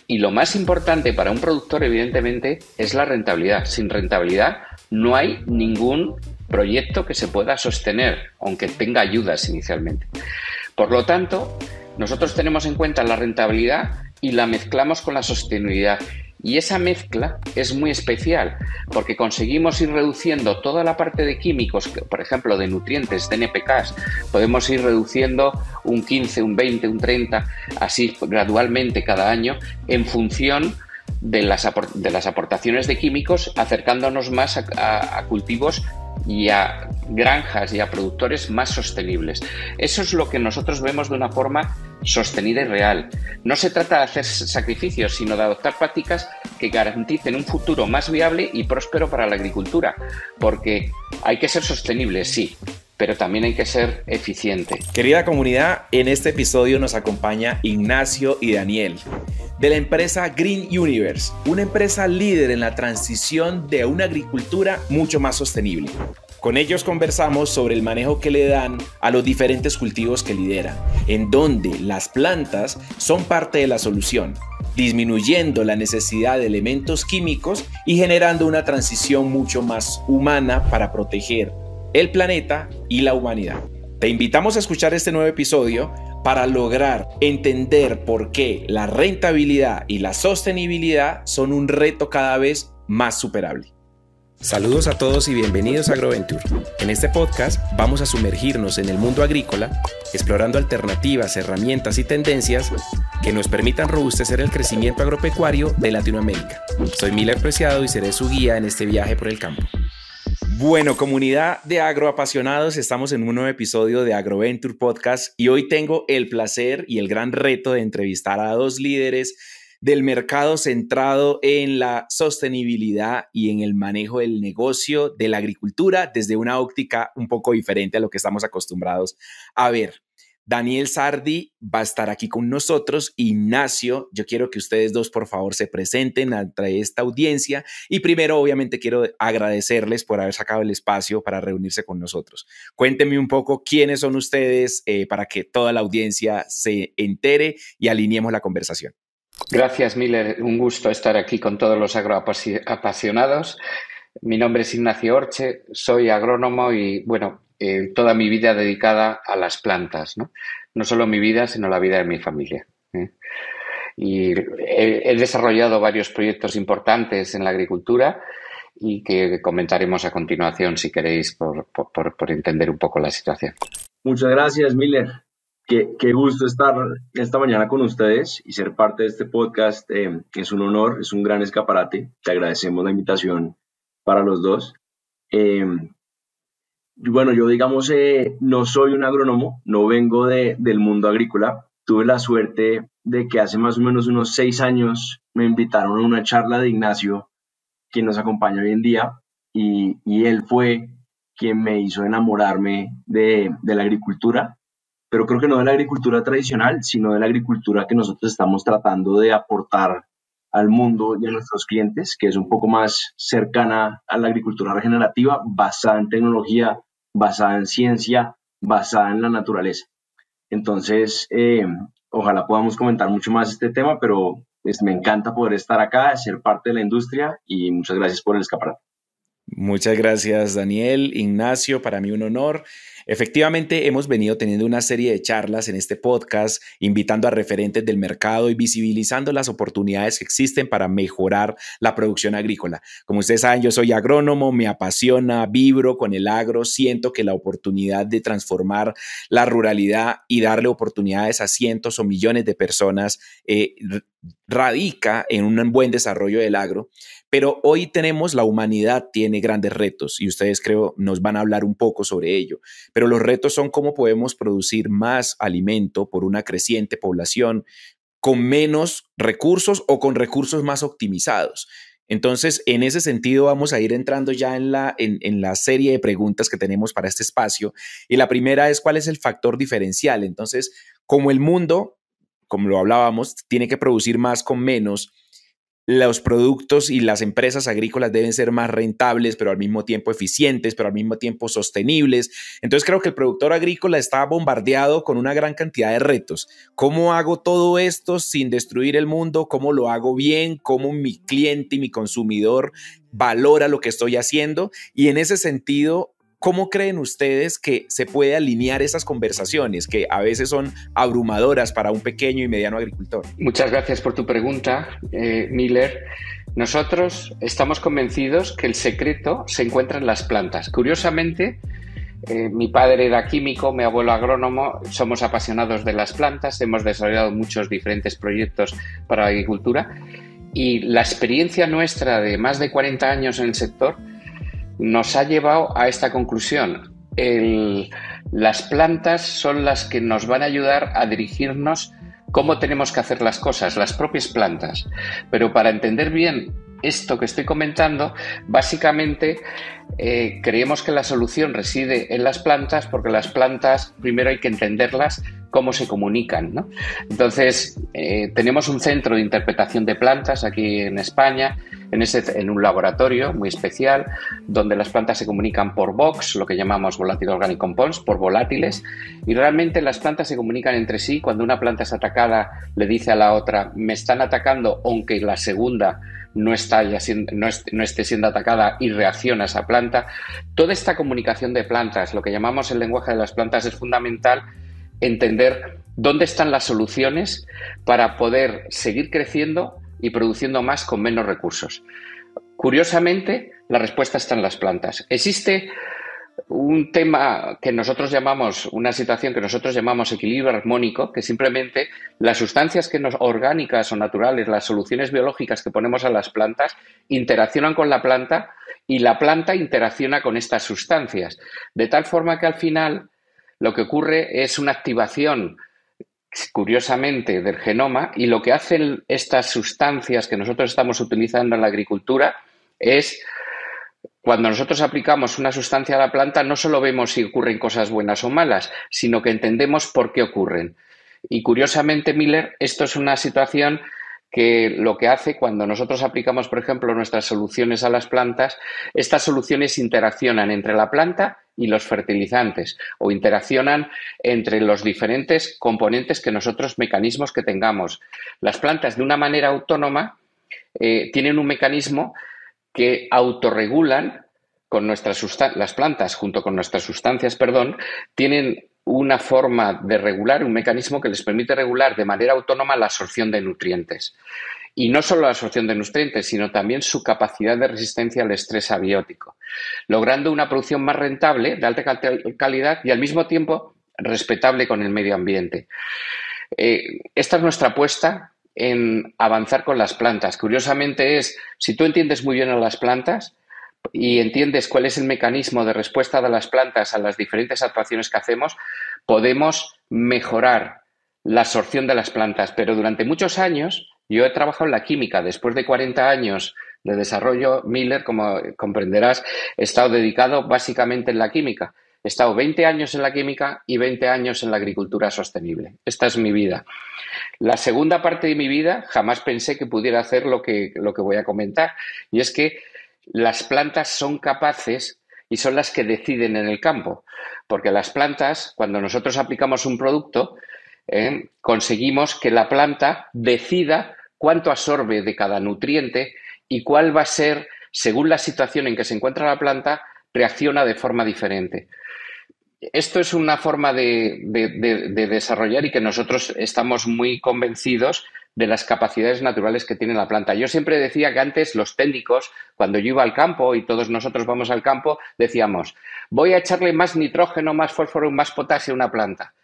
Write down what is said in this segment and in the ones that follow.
Y lo más importante para un productor, evidentemente, es la rentabilidad. Sin rentabilidad no hay ningún proyecto que se pueda sostener, aunque tenga ayudas inicialmente. Por lo tanto, nosotros tenemos en cuenta la rentabilidad y la mezclamos con la sostenibilidad. Y esa mezcla es muy especial porque conseguimos ir reduciendo toda la parte de químicos, por ejemplo, de nutrientes, de NPKs, podemos ir reduciendo un 15, un 20, un 30, así gradualmente cada año en función de las aportaciones de químicos, acercándonos más a cultivos y a granjas y a productores más sostenibles. Eso es lo que nosotros vemos de una forma sostenida y real. No se trata de hacer sacrificios, sino de adoptar prácticas que garanticen un futuro más viable y próspero para la agricultura, porque hay que ser sostenible, sí, pero también hay que ser eficiente. Querida comunidad, en este episodio nos acompaña Ignacio y Daniel de la empresa Green Universe, una empresa líder en la transición de una agricultura mucho más sostenible. Con ellos conversamos sobre el manejo que le dan a los diferentes cultivos que lideran, en donde las plantas son parte de la solución, disminuyendo la necesidad de elementos químicos y generando una transición mucho más humana para proteger el planeta y la humanidad. Te invitamos a escuchar este nuevo episodio para lograr entender por qué la rentabilidad y la sostenibilidad son un reto cada vez más superable. Saludos a todos y bienvenidos a AgroVenture. En este podcast vamos a sumergirnos en el mundo agrícola, explorando alternativas, herramientas y tendencias que nos permitan robustecer el crecimiento agropecuario de Latinoamérica. Soy Miller Preciado y seré su guía en este viaje por el campo. Bueno, comunidad de agroapasionados, estamos en un nuevo episodio de AgroVenture Podcast y hoy tengo el placer y el gran reto de entrevistar a dos líderes del mercado centrado en la sostenibilidad y en el manejo del negocio de la agricultura desde una óptica un poco diferente a lo que estamos acostumbrados a ver. Daniel Sardi va a estar aquí con nosotros. Ignacio, yo quiero que ustedes dos por favor se presenten ante esta audiencia y primero obviamente quiero agradecerles por haber sacado el espacio para reunirse con nosotros. Cuéntenme un poco quiénes son ustedes para que toda la audiencia se entere y alineemos la conversación. Gracias, Miller. Un gusto estar aquí con todos los agroapasionados. Mi nombre es Ignacio Orche, soy agrónomo y, toda mi vida dedicada a las plantas, ¿no? No solo mi vida, sino la vida de mi familia, ¿eh? Y he desarrollado varios proyectos importantes en la agricultura y que comentaremos a continuación, si queréis, por entender un poco la situación. Muchas gracias, Miller. Qué gusto estar esta mañana con ustedes y ser parte de este podcast. Es un honor, es un gran escaparate. Te agradecemos la invitación para los dos. Yo digamos, no soy un agrónomo, no vengo del mundo agrícola. Tuve la suerte de que hace más o menos unos 6 años me invitaron a una charla de Ignacio, quien nos acompaña hoy en día, y él fue quien me hizo enamorarme de la agricultura, pero creo que no de la agricultura tradicional, sino de la agricultura que nosotros estamos tratando de aportar al mundo y a nuestros clientes, que es un poco más cercana a la agricultura regenerativa, basada en tecnología, basada en ciencia, basada en la naturaleza. Entonces, ojalá podamos comentar mucho más este tema, pero me encanta poder estar acá, ser parte de la industria y muchas gracias por el escaparate. Muchas gracias, Daniel. Ignacio, para mí un honor. Efectivamente, hemos venido teniendo una serie de charlas en este podcast, invitando a referentes del mercado y visibilizando las oportunidades que existen para mejorar la producción agrícola. Como ustedes saben, yo soy agrónomo, me apasiona, vibro con el agro, siento que la oportunidad de transformar la ruralidad y darle oportunidades a cientos o millones de personas radica en un buen desarrollo del agro. Pero hoy la humanidad tiene grandes retos y ustedes creo nos van a hablar un poco sobre ello. Pero los retos son cómo podemos producir más alimento por una creciente población con menos recursos o con recursos más optimizados. Entonces, en ese sentido, vamos a ir entrando ya en la serie de preguntas que tenemos para este espacio. Y la primera es, ¿cuál es el factor diferencial? Entonces, como el mundo, como lo hablábamos, tiene que producir más con menos, los productos y las empresas agrícolas deben ser más rentables, pero al mismo tiempo eficientes, pero al mismo tiempo sostenibles. Entonces creo que el productor agrícola está bombardeado con una gran cantidad de retos. ¿Cómo hago todo esto sin destruir el mundo? ¿Cómo lo hago bien? ¿Cómo mi cliente y mi consumidor valora lo que estoy haciendo? Y en ese sentido, ¿cómo creen ustedes que se puede alinear esas conversaciones que a veces son abrumadoras para un pequeño y mediano agricultor? Muchas gracias por tu pregunta, Miller. Nosotros estamos convencidos que el secreto se encuentra en las plantas. Curiosamente, mi padre era químico, mi abuelo agrónomo, somos apasionados de las plantas, hemos desarrollado muchos diferentes proyectos para la agricultura y la experiencia nuestra de más de 40 años en el sector nos ha llevado a esta conclusión. Las plantas son las que nos van a ayudar a dirigirnos cómo tenemos que hacer las cosas, las propias plantas. Pero para entender bien esto que estoy comentando, básicamente creemos que la solución reside en las plantas, porque las plantas primero hay que entenderlas cómo se comunican, ¿no? Entonces, tenemos un centro de interpretación de plantas aquí en España, en un laboratorio muy especial, donde las plantas se comunican por VOX, lo que llamamos Volatile Organic Compounds, por volátiles, y realmente las plantas se comunican entre sí. Cuando una planta es atacada, le dice a la otra, me están atacando, aunque la segunda no esté siendo atacada, y reacciona a esa planta. Toda esta comunicación de plantas, lo que llamamos el lenguaje de las plantas, es fundamental entender dónde están las soluciones para poder seguir creciendo y produciendo más con menos recursos. Curiosamente, la respuesta está en las plantas. Existe un tema que nosotros llamamos, una situación que nosotros llamamos equilibrio armónico, que simplemente las sustancias orgánicas o naturales, las soluciones biológicas que ponemos a las plantas, interaccionan con la planta y la planta interacciona con estas sustancias. De tal forma que al final lo que ocurre es una activación, curiosamente, del genoma, y lo que hacen estas sustancias que nosotros estamos utilizando en la agricultura es, cuando nosotros aplicamos una sustancia a la planta, no solo vemos si ocurren cosas buenas o malas, sino que entendemos por qué ocurren. Y curiosamente, Miller, esto es una situación que lo que hace cuando nosotros aplicamos, por ejemplo, nuestras soluciones a las plantas, estas soluciones interaccionan entre la planta y los fertilizantes, o interaccionan entre los diferentes componentes mecanismos que tengamos. Las plantas, de una manera autónoma, tienen un mecanismo que autorregulan con las plantas, junto con nuestras sustancias, tienen una forma de regular, un mecanismo que les permite regular de manera autónoma la absorción de nutrientes. Y no solo la absorción de nutrientes, sino también su capacidad de resistencia al estrés abiótico, logrando una producción más rentable, de alta calidad y al mismo tiempo respetable con el medio ambiente. Esta es nuestra apuesta en avanzar con las plantas. Curiosamente si tú entiendes muy bien a las plantas y entiendes cuál es el mecanismo de respuesta de las plantas a las diferentes actuaciones que hacemos, podemos mejorar la absorción de las plantas. Pero durante muchos años yo he trabajado en la química. Después de 40 años de desarrollo, Miller, como comprenderás, he estado dedicado básicamente en la química. He estado 20 años en la química y 20 años en la agricultura sostenible. Esta es mi vida. La segunda parte de mi vida jamás pensé que pudiera hacer lo que voy a comentar, y es que las plantas son capaces y son las que deciden en el campo, porque las plantas, cuando nosotros aplicamos un producto, conseguimos que la planta decida cuánto absorbe de cada nutriente y cuál va a ser, según la situación en que se encuentra la planta, reacciona de forma diferente. Esto es una forma de desarrollar, y que nosotros estamos muy convencidos de las capacidades naturales que tiene la planta. Yo siempre decía que antes los técnicos, cuando yo iba al campo, y todos nosotros vamos al campo, decíamos, voy a echarle más nitrógeno, más fósforo, más potasio a una planta.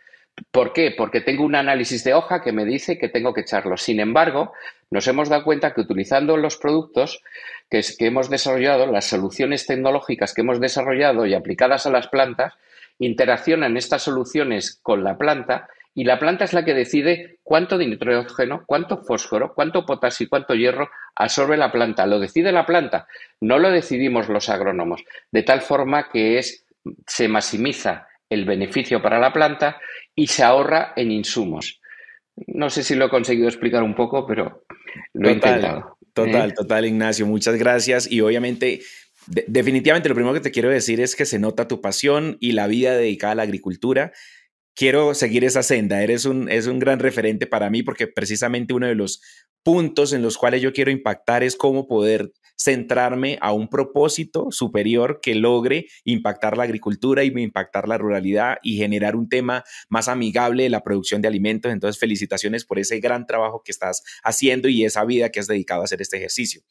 ¿Por qué? Porque tengo un análisis de hoja que me dice que tengo que echarlo. Sin embargo, nos hemos dado cuenta que utilizando los productos que hemos desarrollado, las soluciones tecnológicas que hemos desarrollado y aplicadas a las plantas, interaccionan estas soluciones con la planta, y la planta es la que decide cuánto de nitrógeno, cuánto fósforo, cuánto potasio y cuánto hierro absorbe la planta. Lo decide la planta, no lo decidimos los agrónomos, de tal forma que se maximiza el beneficio para la planta y se ahorra en insumos. No sé si lo he conseguido explicar un poco, pero lo he intentado. Total, total, Ignacio. Muchas gracias. Y obviamente, definitivamente lo primero que te quiero decir es que se nota tu pasión y la vida dedicada a la agricultura. Quiero seguir esa senda. Es un gran referente para mí porque precisamente uno de los puntos en los cuales yo quiero impactar es cómo poder centrarme a un propósito superior que logre impactar la agricultura y impactar la ruralidad y generar un tema más amigable de la producción de alimentos. Entonces, felicitaciones por ese gran trabajo que estás haciendo y esa vida que has dedicado a hacer este ejercicio.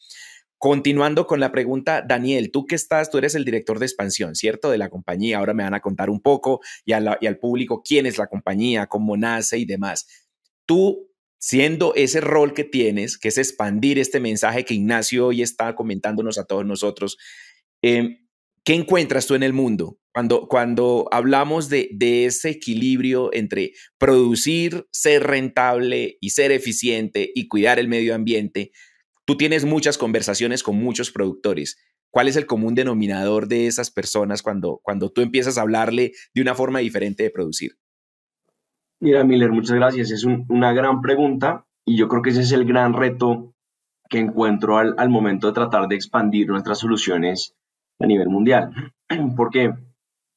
Continuando con la pregunta, Daniel, tú eres el director de expansión, ¿cierto? De la compañía. Ahora me van a contar un poco y al público quién es la compañía, cómo nace y demás. Tú, siendo ese rol que tienes, que es expandir este mensaje que Ignacio hoy está comentándonos a todos nosotros, ¿qué encuentras tú en el mundo? Cuando hablamos de ese equilibrio entre producir, ser rentable y ser eficiente y cuidar el medio ambiente, tú tienes muchas conversaciones con muchos productores. ¿Cuál es el común denominador de esas personas cuando tú empiezas a hablarle de una forma diferente de producir? Mira, Miller, muchas gracias. Es una gran pregunta y yo creo que ese es el gran reto que encuentro al momento de tratar de expandir nuestras soluciones a nivel mundial. Porque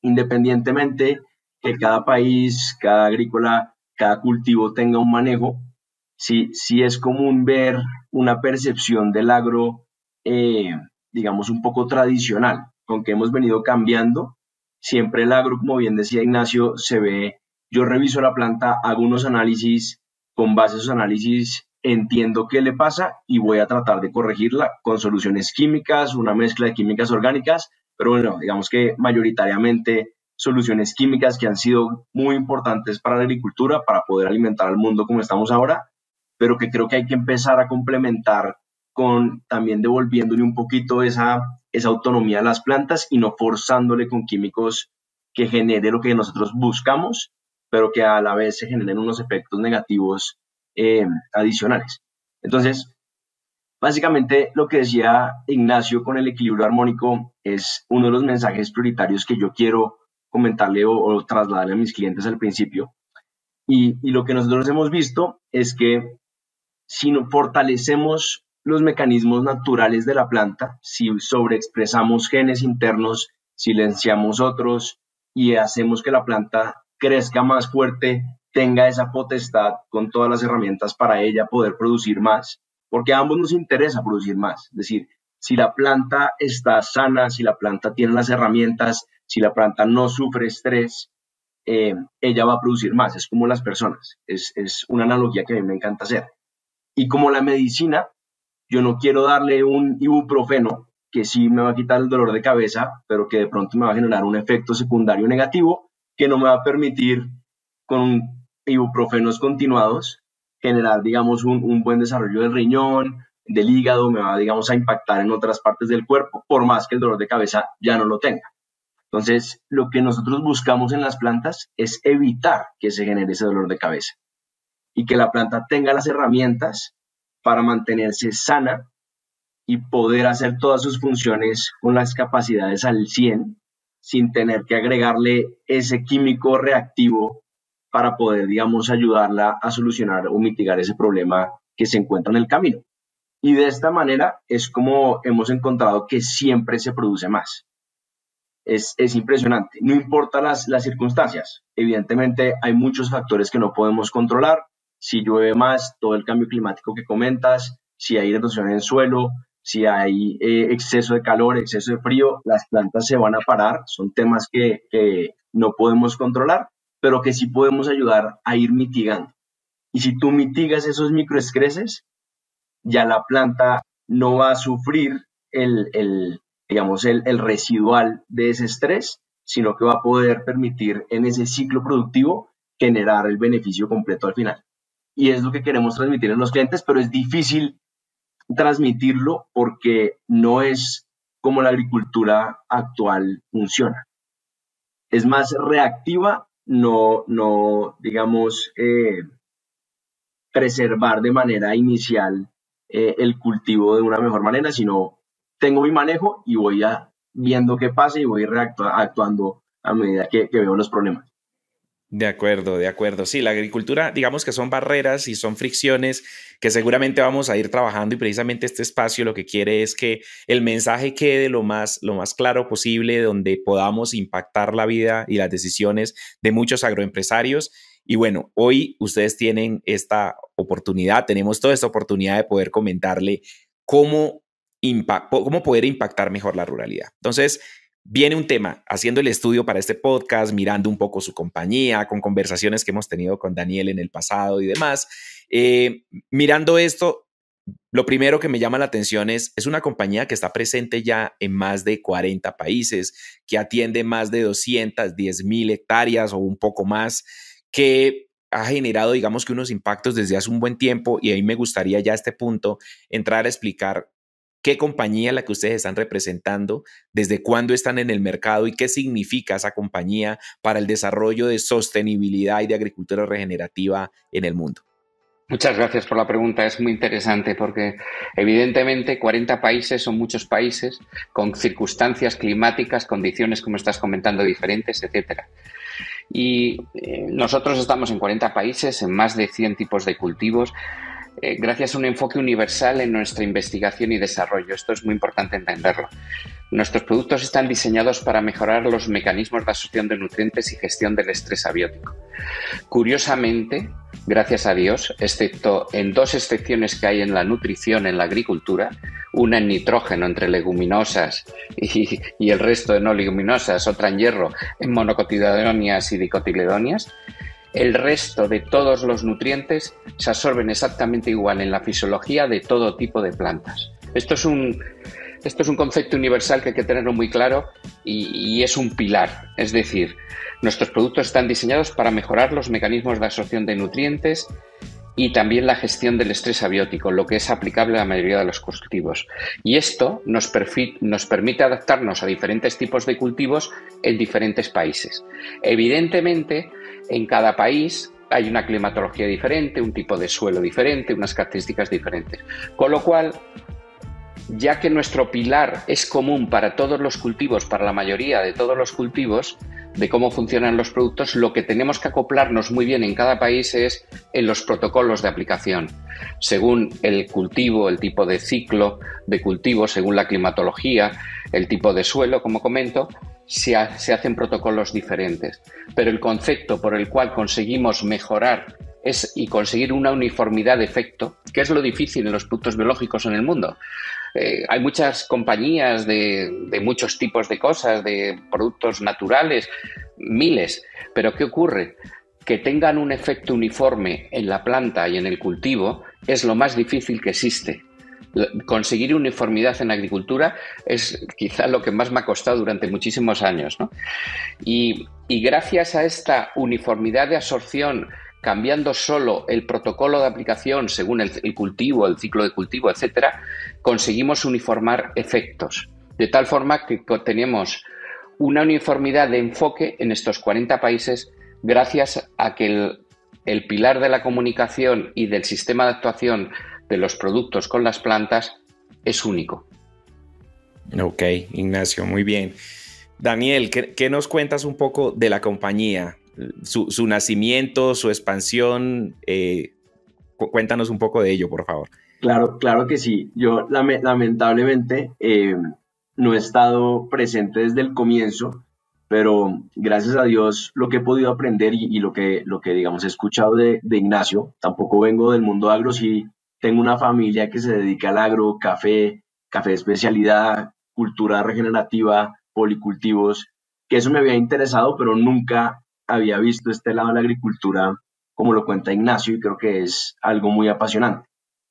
independientemente que cada país, cada agrícola, cada cultivo tenga un manejo, sí es común ver una percepción del agro, digamos, un poco tradicional, con que hemos venido cambiando. Siempre el agro, como bien decía Ignacio, se ve, yo reviso la planta, hago unos análisis, con base a esos análisis entiendo qué le pasa y voy a tratar de corregirla con soluciones químicas, una mezcla de químicas orgánicas, pero bueno, digamos que mayoritariamente soluciones químicas que han sido muy importantes para la agricultura, para poder alimentar al mundo como estamos ahora, pero que creo que hay que empezar a complementar con también devolviéndole un poquito esa autonomía a las plantas y no forzándole con químicos que genere lo que nosotros buscamos, pero que a la vez se generen unos efectos negativos adicionales. Entonces, básicamente lo que decía Ignacio con el equilibrio armónico es uno de los mensajes prioritarios que yo quiero comentarle o trasladarle a mis clientes al principio. Y lo que nosotros hemos visto es que si no fortalecemos los mecanismos naturales de la planta, si sobreexpresamos genes internos, silenciamos otros y hacemos que la planta crezca más fuerte, tenga esa potestad con todas las herramientas para ella poder producir más, porque a ambos nos interesa producir más. Es decir, si la planta está sana, si la planta tiene las herramientas, si la planta no sufre estrés, ella va a producir más. Es como las personas. Es una analogía que a mí me encanta hacer. Y como la medicina, yo no quiero darle un ibuprofeno que sí me va a quitar el dolor de cabeza, pero que de pronto me va a generar un efecto secundario negativo que no me va a permitir con ibuprofenos continuados generar, digamos, un buen desarrollo del riñón, del hígado, me va, digamos, a impactar en otras partes del cuerpo, por más que el dolor de cabeza ya no lo tenga. Entonces, lo que nosotros buscamos en las plantas es evitar que se genere ese dolor de cabeza y que la planta tenga las herramientas para mantenerse sana y poder hacer todas sus funciones con las capacidades al 100 sin tener que agregarle ese químico reactivo para poder, digamos, ayudarla a solucionar o mitigar ese problema que se encuentra en el camino. Y de esta manera es como hemos encontrado que siempre se produce más. Es impresionante. No importa las circunstancias. Evidentemente hay muchos factores que no podemos controlar. Si llueve más, todo el cambio climático que comentas, si hay erosión en el suelo, si hay exceso de calor, exceso de frío, las plantas se van a parar. Son temas que no podemos controlar, pero que sí podemos ayudar a ir mitigando. Y si tú mitigas esos microestreses, ya la planta no va a sufrir digamos, el residual de ese estrés, sino que va a poder permitir en ese ciclo productivo generar el beneficio completo al final. Y es lo que queremos transmitir a los clientes, pero es difícil transmitirlo porque no es como la agricultura actual funciona. Es más reactiva, no digamos, preservar de manera inicial el cultivo de una mejor manera, sino tengo mi manejo y voy viendo qué pasa y voy actuando a medida que veo los problemas. De acuerdo, de acuerdo. Sí, la agricultura, digamos que son barreras y son fricciones que seguramente vamos a ir trabajando y precisamente este espacio lo que quiere es que el mensaje quede lo más claro posible, donde podamos impactar la vida y las decisiones de muchos agroempresarios. Y bueno, hoy ustedes tienen esta oportunidad, tenemos toda esta oportunidad de poder comentarle cómo, cómo poder impactar mejor la ruralidad. Entonces, viene un tema, haciendo el estudio para este podcast, mirando un poco su compañía, con conversaciones que hemos tenido con Daniel en el pasado y demás. Mirando esto, lo primero que me llama la atención es una compañía que está presente ya en más de 40 países, que atiende más de 210,000 hectáreas o un poco más, que ha generado, digamos que unos impactos desde hace un buen tiempo y ahí me gustaría ya a este punto entrar a explicar qué compañía es la que ustedes están representando, desde cuándo están en el mercado y qué significa esa compañía para el desarrollo de sostenibilidad y de agricultura regenerativa en el mundo. Muchas gracias por la pregunta, es muy interesante porque evidentemente 40 países son muchos países con circunstancias climáticas, condiciones, como estás comentando, diferentes, etcétera. Y nosotros estamos en 40 países, en más de 100 tipos de cultivos, gracias a un enfoque universal en nuestra investigación y desarrollo. Esto es muy importante entenderlo. Nuestros productos están diseñados para mejorar los mecanismos de absorción de nutrientes y gestión del estrés abiótico. Curiosamente, gracias a Dios, excepto en dos excepciones que hay en la nutrición en la agricultura, una en nitrógeno entre leguminosas y el resto de no leguminosas, otra en hierro en monocotiledonias y dicotiledonias, el resto de todos los nutrientes se absorben exactamente igual en la fisiología de todo tipo de plantas. Esto es un concepto universal que hay que tenerlo muy claro y es un pilar. Es decir, nuestros productos están diseñados para mejorar los mecanismos de absorción de nutrientes y también la gestión del estrés abiótico, lo que es aplicable a la mayoría de los cultivos. Y esto nos permite adaptarnos a diferentes tipos de cultivos en diferentes países. Evidentemente, en cada país hay una climatología diferente, un tipo de suelo diferente, unas características diferentes. Con lo cual, ya que nuestro pilar es común para todos los cultivos, para la mayoría de todos los cultivos, de cómo funcionan los productos, lo que tenemos que acoplarnos muy bien en cada país es en los protocolos de aplicación. Según el cultivo, el tipo de ciclo de cultivo, según la climatología, el tipo de suelo, como comento, se hacen protocolos diferentes. Pero el concepto por el cual conseguimos mejorar y conseguir una uniformidad de efecto, que es lo difícil en los productos biológicos en el mundo. Hay muchas compañías de muchos tipos de cosas, de productos naturales, miles, pero ¿qué ocurre? Que tengan un efecto uniforme en la planta y en el cultivo es lo más difícil que existe. Conseguir uniformidad en agricultura es quizá lo que más me ha costado durante muchísimos años, ¿no? Y gracias a esta uniformidad de absorción, cambiando solo el protocolo de aplicación según el cultivo, el ciclo de cultivo, etcétera, conseguimos uniformar efectos. De tal forma que tenemos una uniformidad de enfoque en estos 40 países gracias a que el pilar de la comunicación y del sistema de actuación de los productos con las plantas es único. Ok, Ignacio, muy bien. Daniel, ¿qué nos cuentas un poco de la compañía? Su nacimiento, su expansión, cuéntanos un poco de ello, por favor. Claro que sí. Yo lamentablemente no he estado presente desde el comienzo, pero gracias a Dios lo que he podido aprender y lo que digamos he escuchado de Ignacio, tampoco vengo del mundo agro, sí tengo una familia que se dedica al agro, café de especialidad, cultura regenerativa, policultivos, que eso me había interesado, pero nunca había visto este lado de la agricultura como lo cuenta Ignacio y creo que es algo muy apasionante.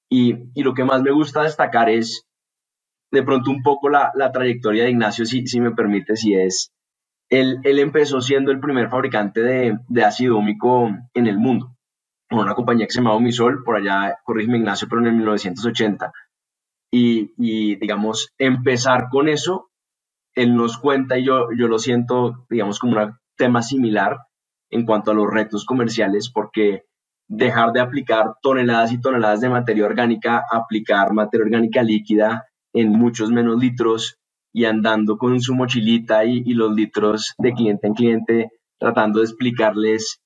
Y lo que más me gusta destacar es de pronto un poco la trayectoria de Ignacio, si me permite, si es, él empezó siendo el primer fabricante de ácido húmico en el mundo, con una compañía que se llamaba Umisol, por allá, corrígeme Ignacio, pero en el 1980. Y digamos, empezar con eso, él nos cuenta y yo lo siento, digamos, como un tema similar en cuanto a los retos comerciales, porque dejar de aplicar toneladas y toneladas de materia orgánica, aplicar materia orgánica líquida en muchos menos litros y andando con su mochilita y los litros de cliente en cliente, tratando de explicarles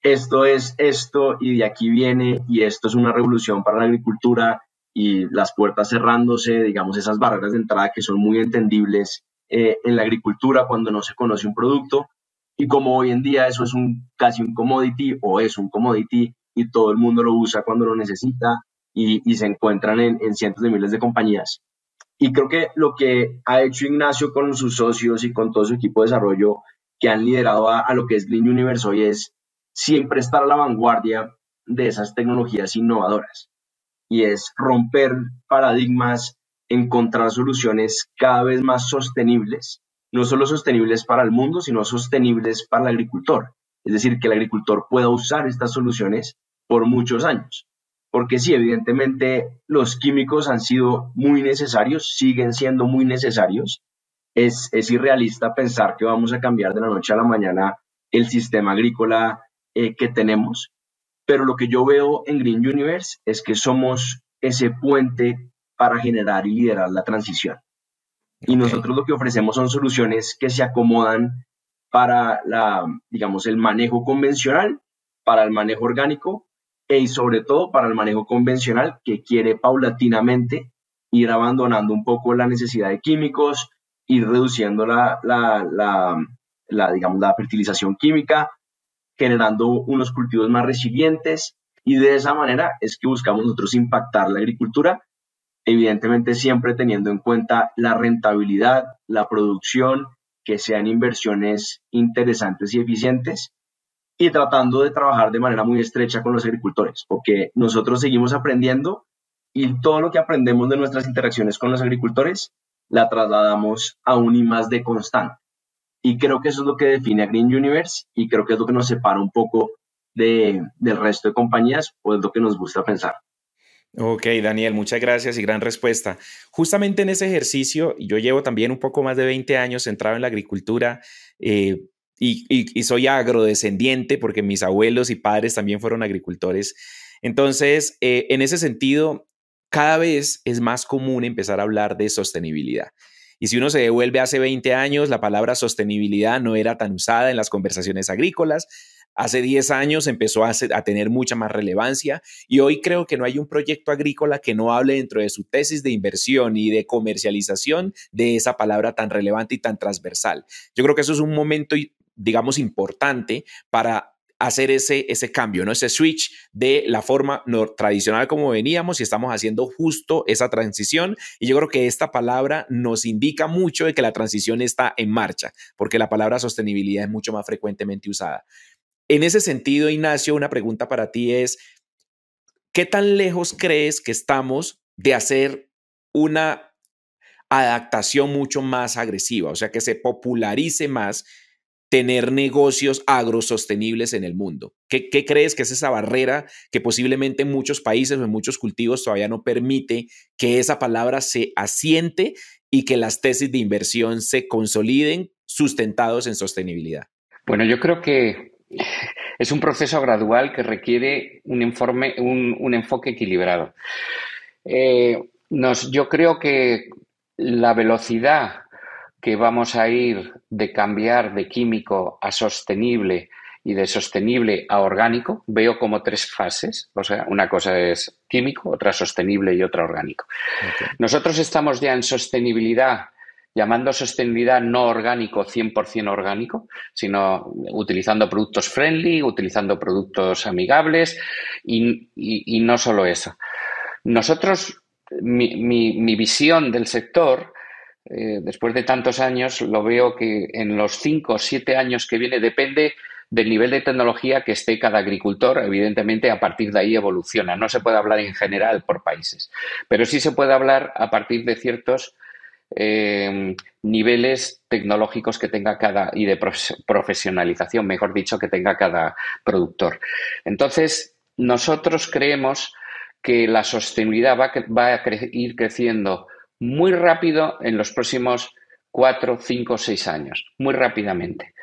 esto es esto y de aquí viene y esto es una revolución para la agricultura y las puertas cerrándose, digamos, esas barreras de entrada que son muy entendibles en la agricultura cuando no se conoce un producto y como hoy en día eso es casi un commodity o es un commodity y todo el mundo lo usa cuando lo necesita y se encuentran en cientos de miles de compañías. Y creo que lo que ha hecho Ignacio con sus socios y con todo su equipo de desarrollo que han liderado a lo que es Green Universe hoy es siempre estar a la vanguardia de esas tecnologías innovadoras. Y es romper paradigmas, encontrar soluciones cada vez más sostenibles, no solo sostenibles para el mundo, sino sostenibles para el agricultor. Es decir, que el agricultor pueda usar estas soluciones por muchos años. Porque sí, evidentemente los químicos han sido muy necesarios, siguen siendo muy necesarios. Es irrealista pensar que vamos a cambiar de la noche a la mañana el sistema agrícola que tenemos, pero lo que yo veo en Green Universe es que somos ese puente para generar y liderar la transición. Y nosotros lo que ofrecemos son soluciones que se acomodan para digamos, el manejo convencional, para el manejo orgánico y sobre todo para el manejo convencional que quiere paulatinamente ir abandonando un poco la necesidad de químicos, ir reduciendo digamos, la fertilización química, generando unos cultivos más resilientes y de esa manera es que buscamos nosotros impactar la agricultura, evidentemente siempre teniendo en cuenta la rentabilidad, la producción, que sean inversiones interesantes y eficientes y tratando de trabajar de manera muy estrecha con los agricultores, porque nosotros seguimos aprendiendo y todo lo que aprendemos de nuestras interacciones con los agricultores la trasladamos a un I+D constante. Y creo que eso es lo que define a Green Universe y creo que es lo que nos separa un poco del resto de compañías o es lo que nos gusta pensar. Ok, Daniel, muchas gracias y gran respuesta. Justamente en ese ejercicio, yo llevo también un poco más de 20 años centrado en la agricultura y soy agrodescendiente porque mis abuelos y padres también fueron agricultores. Entonces, en ese sentido, cada vez es más común empezar a hablar de sostenibilidad. Y si uno se devuelve hace 20 años, la palabra sostenibilidad no era tan usada en las conversaciones agrícolas. Hace 10 años empezó a tener mucha más relevancia y hoy creo que no hay un proyecto agrícola que no hable dentro de su tesis de inversión y de comercialización de esa palabra tan relevante y tan transversal. Yo creo que eso es un momento, digamos, importante para hacer ese cambio, ¿no? Ese switch de la forma no tradicional como veníamos y estamos haciendo justo esa transición. Y yo creo que esta palabra nos indica mucho de que la transición está en marcha, porque la palabra sostenibilidad es mucho más frecuentemente usada. En ese sentido, Ignacio, una pregunta para ti es, ¿qué tan lejos crees que estamos de hacer una adaptación mucho más agresiva? O sea, que se popularice más tener negocios agrosostenibles en el mundo. ¿Qué crees que es esa barrera que posiblemente en muchos países o en muchos cultivos todavía no permite que esa palabra se asiente y que las tesis de inversión se consoliden sustentados en sostenibilidad? Bueno, yo creo que es un proceso gradual que requiere un enfoque equilibrado. Yo creo que la velocidad que vamos a ir de cambiar de químico a sostenible y de sostenible a orgánico, veo como 3 fases. O sea, una cosa es químico, otra sostenible y otra orgánico. Okay. Nosotros estamos ya en sostenibilidad, llamando sostenibilidad no orgánico 100% orgánico, sino utilizando productos friendly, utilizando productos amigables y no solo eso. Nosotros, mi visión del sector, después de tantos años, lo veo que en los 5 o 7 años que viene depende del nivel de tecnología que esté cada agricultor. Evidentemente, a partir de ahí evoluciona. No se puede hablar en general por países, pero sí se puede hablar a partir de ciertos niveles tecnológicos que tenga y de profesionalización, mejor dicho, que tenga cada productor. Entonces, nosotros creemos que la sostenibilidad va a ir creciendo muy rápido en los próximos 4, 5, 6 años, muy rápidamente,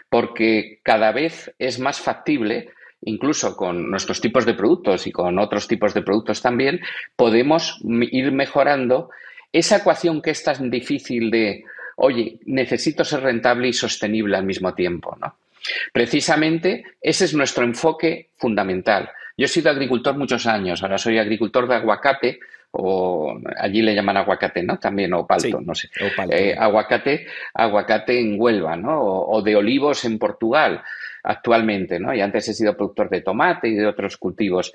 porque cada vez es más factible, incluso con nuestros tipos de productos y con otros tipos de productos también, podemos ir mejorando esa ecuación que es tan difícil de, oye, necesito ser rentable y sostenible al mismo tiempo, ¿no? Precisamente ese es nuestro enfoque fundamental. Yo he sido agricultor muchos años, ahora soy agricultor de aguacate, o allí le llaman aguacate, ¿no? También, o palto, Sí, no sé. o palto. Aguacate en Huelva, ¿no? O de olivos en Portugal actualmente, ¿no? Y antes he sido productor de tomate y de otros cultivos.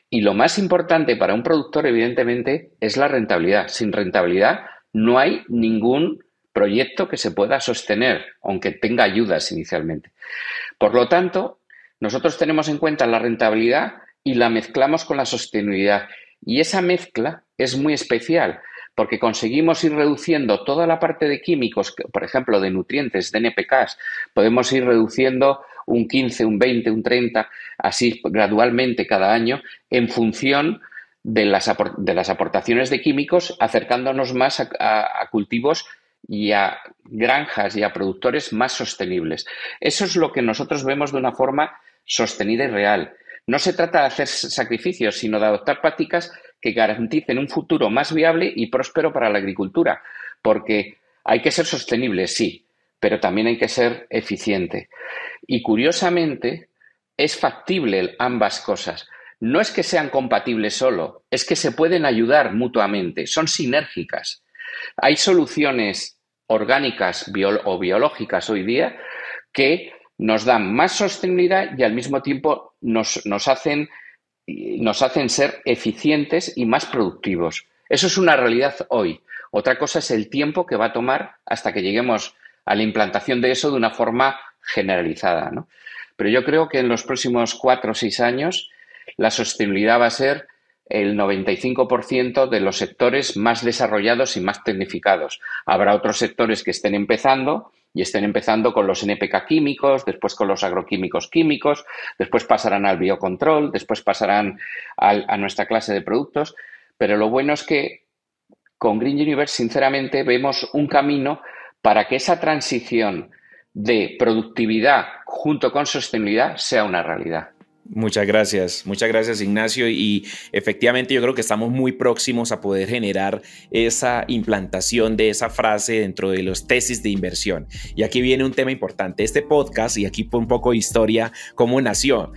Y lo más importante para un productor, evidentemente, es la rentabilidad. Sin rentabilidad no hay ningún proyecto que se pueda sostener, aunque tenga ayudas inicialmente. Por lo tanto, nosotros tenemos en cuenta la rentabilidad y la mezclamos con la sostenibilidad. Y esa mezcla es muy especial porque conseguimos ir reduciendo toda la parte de químicos, por ejemplo, de nutrientes, de NPKs, podemos ir reduciendo un 15, un 20, un 30, así gradualmente cada año, en función de las aportaciones de químicos, acercándonos más a cultivos y a granjas y a productores más sostenibles. Eso es lo que nosotros vemos de una forma sostenida y real. No se trata de hacer sacrificios, sino de adoptar prácticas que garanticen un futuro más viable y próspero para la agricultura, porque hay que ser sostenible, sí, pero también hay que ser eficiente. Y curiosamente, es factible ambas cosas. No es que sean compatibles solo, es que se pueden ayudar mutuamente, son sinérgicas. Hay soluciones orgánicas o biológicas hoy día que nos dan más sostenibilidad y al mismo tiempo nos hacen ser eficientes y más productivos. Eso es una realidad hoy. Otra cosa es el tiempo que va a tomar hasta que lleguemos a la implantación de eso de una forma generalizada, ¿no? Pero yo creo que en los próximos 4 o 6 años la sostenibilidad va a ser el 95% de los sectores más desarrollados y más tecnificados. Habrá otros sectores que estén empezando y estén empezando con los NPK químicos, después con los agroquímicos químicos, después pasarán al biocontrol, después pasarán a nuestra clase de productos. Pero lo bueno es que con Green Universe, sinceramente, vemos un camino para que esa transición de productividad junto con sostenibilidad sea una realidad. Muchas gracias Ignacio, y efectivamente yo creo que estamos muy próximos a poder generar esa implantación de esa frase dentro de los tesis de inversión. Y aquí viene un tema importante, este podcast, y aquí un poco de historia, cómo nació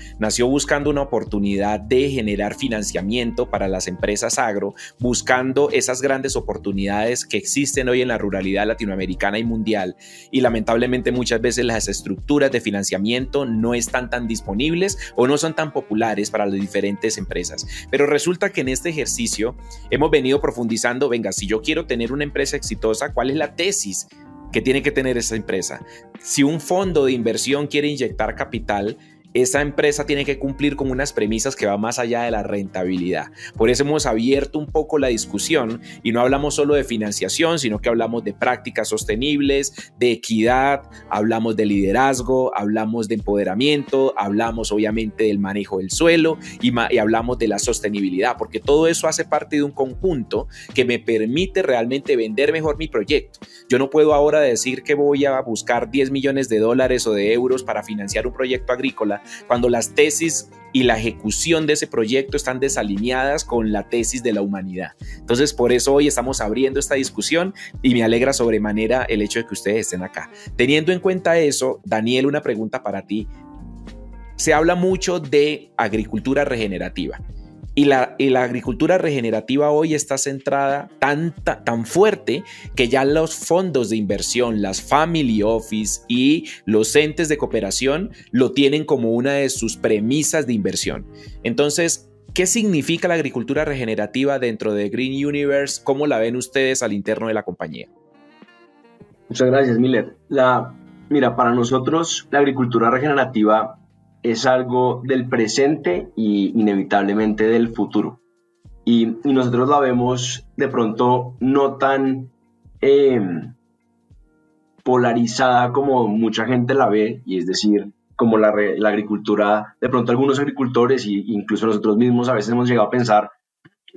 buscando una oportunidad de generar financiamiento para las empresas agro, buscando esas grandes oportunidades que existen hoy en la ruralidad latinoamericana y mundial, y lamentablemente muchas veces las estructuras de financiamiento no están tan disponibles o no son tan populares para las diferentes empresas. Pero resulta que en este ejercicio hemos venido profundizando, venga, si yo quiero tener una empresa exitosa, ¿cuál es la tesis que tiene que tener esa empresa? Si un fondo de inversión quiere inyectar capital, esa empresa tiene que cumplir con unas premisas que van más allá de la rentabilidad. Por eso hemos abierto un poco la discusión y no hablamos solo de financiación, sino que hablamos de prácticas sostenibles, de equidad, hablamos de liderazgo, hablamos de empoderamiento, hablamos obviamente del manejo del suelo y hablamos de la sostenibilidad, porque todo eso hace parte de un conjunto que me permite realmente vender mejor mi proyecto. Yo no puedo ahora decir que voy a buscar $10 millones o de euros para financiar un proyecto agrícola cuando las tesis y la ejecución de ese proyecto están desalineadas con la tesis de la humanidad. Entonces, por eso hoy estamos abriendo esta discusión y me alegra sobremanera el hecho de que ustedes estén acá. Teniendo en cuenta eso, Daniel, una pregunta para ti. Se habla mucho de agricultura regenerativa. Y la agricultura regenerativa hoy está centrada tan fuerte que ya los fondos de inversión, las family office y los entes de cooperación lo tienen como una de sus premisas de inversión. Entonces, ¿qué significa la agricultura regenerativa dentro de Green Universe? ¿Cómo la ven ustedes al interno de la compañía? Muchas gracias, Miller. Mira, para nosotros la agricultura regenerativa es algo del presente y inevitablemente del futuro. Y nosotros la vemos de pronto no tan polarizada como mucha gente la ve, y es decir, como la agricultura, de pronto algunos agricultores e incluso nosotros mismos a veces hemos llegado a pensar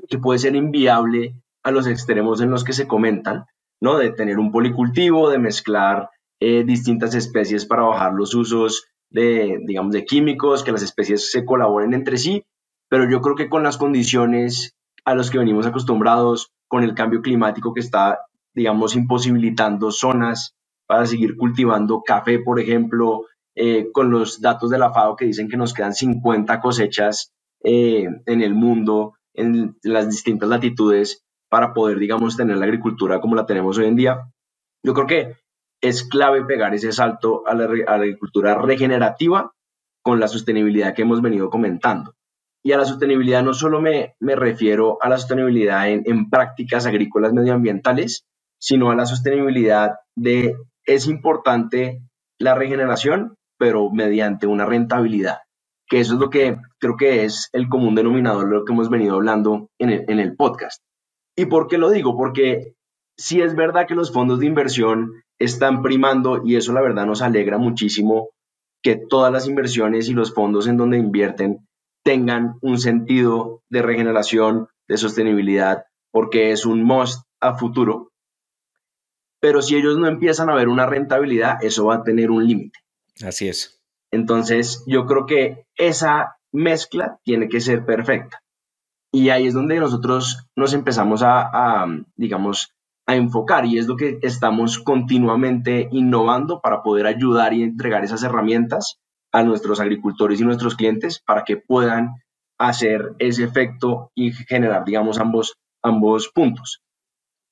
que puede ser inviable a los extremos en los que se comentan, ¿no? De tener un policultivo, de mezclar distintas especies para bajar los usos de químicos, que las especies se colaboren entre sí, pero yo creo que con las condiciones a las que venimos acostumbrados, con el cambio climático que está, imposibilitando zonas para seguir cultivando café, por ejemplo, con los datos de la FAO que dicen que nos quedan 50 cosechas en el mundo, en las distintas latitudes, para poder, digamos, tener la agricultura como la tenemos hoy en día. Yo creo que es clave pegar ese salto a la agricultura regenerativa con la sostenibilidad que hemos venido comentando. Y a la sostenibilidad no solo me refiero a la sostenibilidad en prácticas agrícolas medioambientales, sino a la sostenibilidad de, es importante la regeneración, pero mediante una rentabilidad, que eso es lo que creo que es el común denominador de lo que hemos venido hablando en el podcast. ¿Y por qué lo digo? Porque sí es verdad que los fondos de inversión están primando y eso la verdad nos alegra muchísimo que todas las inversiones y los fondos en donde invierten tengan un sentido de regeneración, de sostenibilidad, porque es un must a futuro. Pero si ellos no empiezan a ver una rentabilidad, eso va a tener un límite. Así es. Entonces, yo creo que esa mezcla tiene que ser perfecta. Y ahí es donde nosotros nos empezamos digamos, a enfocar y es lo que estamos continuamente innovando para poder ayudar y entregar esas herramientas a nuestros agricultores y nuestros clientes para que puedan hacer ese efecto y generar, digamos, ambos puntos.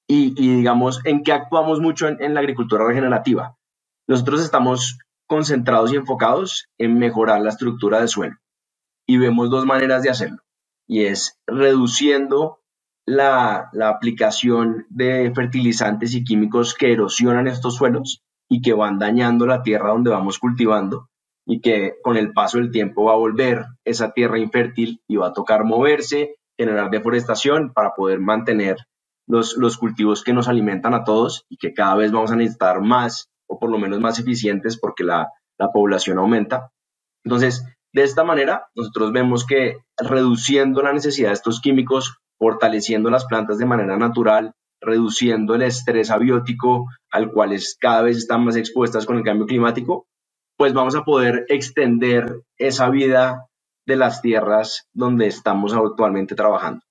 Y digamos, ¿en qué actuamos mucho en la agricultura regenerativa? Nosotros estamos concentrados y enfocados en mejorar la estructura del suelo y vemos dos maneras de hacerlo y es reduciendo la aplicación de fertilizantes y químicos que erosionan estos suelos y que van dañando la tierra donde vamos cultivando y que con el paso del tiempo va a volver esa tierra infértil y va a tocar moverse, generar deforestación para poder mantener los cultivos que nos alimentan a todos y que cada vez vamos a necesitar más o por lo menos más eficientes porque la población aumenta. Entonces, de esta manera, nosotros vemos que reduciendo la necesidad de estos químicos, fortaleciendo las plantas de manera natural, reduciendo el estrés abiótico al cual cada vez están más expuestas con el cambio climático, pues vamos a poder extender esa vida de las tierras donde estamos actualmente trabajando.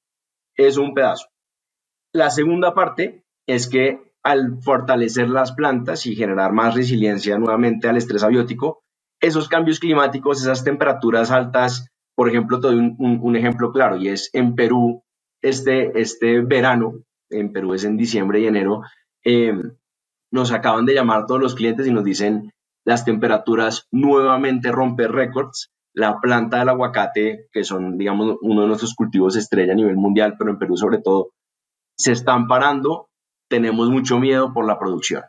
Es un pedazo. La segunda parte es que al fortalecer las plantas y generar más resiliencia nuevamente al estrés abiótico, esos cambios climáticos, esas temperaturas altas, por ejemplo, te doy un ejemplo claro y es en Perú, este verano, en Perú es en diciembre y enero, nos acaban de llamar todos los clientes y nos dicen las temperaturas nuevamente rompen récords, la planta del aguacate, que son, digamos, uno de nuestros cultivos estrella a nivel mundial, pero en Perú sobre todo, se están parando, tenemos mucho miedo por la producción.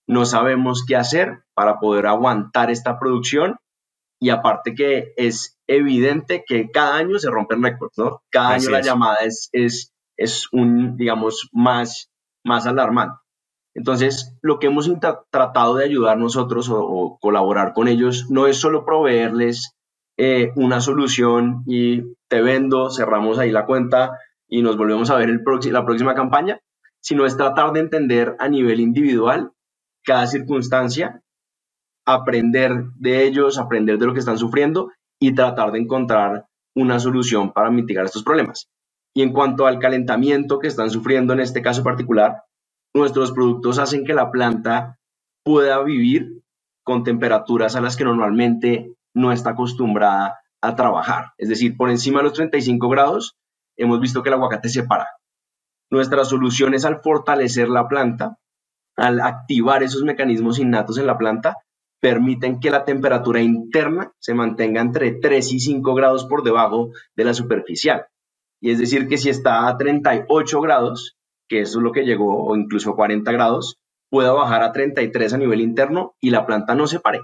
No sabemos qué hacer para poder aguantar esta producción y aparte que es evidente que cada año se rompen récords, ¿no? Cada año la llamada es un, digamos, más alarmante. Entonces, lo que hemos tratado de ayudar nosotros o colaborar con ellos no es solo proveerles una solución y te vendo, cerramos ahí la cuenta y nos volvemos a ver la próxima campaña, sino es tratar de entender a nivel individual cada circunstancia, aprender de ellos, aprender de lo que están sufriendo y tratar de encontrar una solución para mitigar estos problemas. Y en cuanto al calentamiento que están sufriendo en este caso particular, nuestros productos hacen que la planta pueda vivir con temperaturas a las que normalmente no está acostumbrada a trabajar. Es decir, por encima de los 35 grados, hemos visto que el aguacate se para. Nuestra solución es al fortalecer la planta, al activar esos mecanismos innatos en la planta, permiten que la temperatura interna se mantenga entre 3 y 5 grados por debajo de la superficial. Y es decir, que si está a 38 grados, que eso es lo que llegó, o incluso 40 grados, pueda bajar a 33 a nivel interno y la planta no se pare.